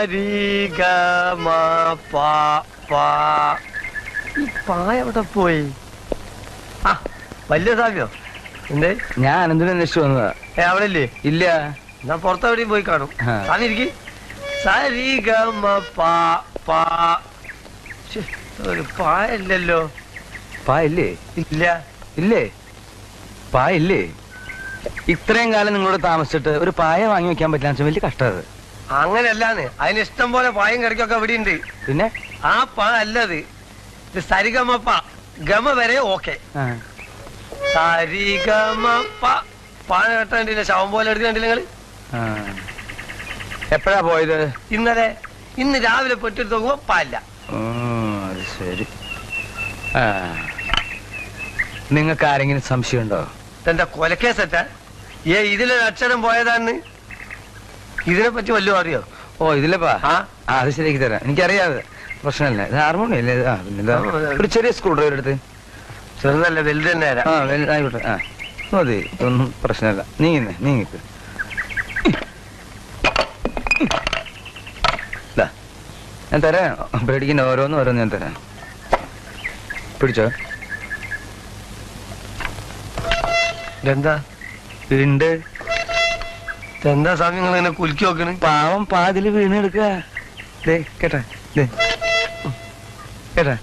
സാരി ഗ മ പ പ. ഈ പാ എവിടെ പോയി? ആ വലിയ സാമ്യോ എന്തേ? ഞാൻ അനന്തിനെ അന്വേഷിച്ചു വന്നതാ. അവിടെ ഇല്ലേ? ഇല്ല. ഞാൻ പുറത്തെവിടെയും പോയി കാണും. സാമി ഇരിക്കും. സാരി ഗ മ പ പ. ഒരു പായല്ലോ. പാ ഇല്ലേ? ഇല്ല. ഇല്ലേ? പാ ഇല്ലേ? ഇത്രയും കാലം നിങ്ങളോട് താമസിച്ചിട്ട് ഒരു പായ വാങ്ങി വെക്കാൻ പറ്റില്ല, വലിയ കഷ്ടത്. അങ്ങനെയല്ലാന്ന്, അതിന് ഇഷ്ടം പോലെ പായും കിടക്കൊക്കെ ഇവിടെ ഉണ്ട്. പിന്നെ ആ പാ അല്ലത്. ഇത് സരിഗമപ്പ ഗമ വരെ ഓക്കെ. സരിഗമപ്പ പാന കെട്ടണ്ടില്ല, ശവം പോലെ എടുത്ത് കണ്ടില്ല നിങ്ങള്? എപ്പോഴാ പോയത്? ഇന്നലെ. ഇന്ന് രാവിലെ പൊട്ടെടുത്ത് നോക്കുമ്പോ പാല്ല. അത് ശരി. നിങ്ങൾക്ക് ആരെങ്കിലും സംശയമുണ്ടോ? എന്റെ കൊലക്കേസറ്റാ? ഇതിലൊരു അക്ഷരം പോയതാന്ന്. ഇതിനെ പറ്റി വല്ലതും അറിയോ? ഓ ഇതിലപ്പാ. അത് ശരിയാക്കി തരാം, എനിക്കറിയാതെ. പ്രശ്നമല്ല, ഇത് ഹാർമോണിയം അല്ലേ? ഒരു ചെറിയ സ്ക്രൂ ഡ്രൈവർ എടുത്ത്. ചെറുതല്ല, വലുത് തന്നെ ആയിക്കോട്ടെ. മതി, ഒന്നും പ്രശ്നമല്ല. നീങ്ങിക്ക്. ഞാൻ തരാം, പേടിക്കുന്ന ഓരോന്ന് ഞാൻ തരാം. പിടിച്ചോ. എന്താ ഉണ്ട്? എന്താ സ്വാമി നിങ്ങൾ ഇങ്ങനെ കുലുക്കി നോക്കണ്? പാവം പാതില് വീണെടുക്കുക. കേട്ടാ കേട്ടാ.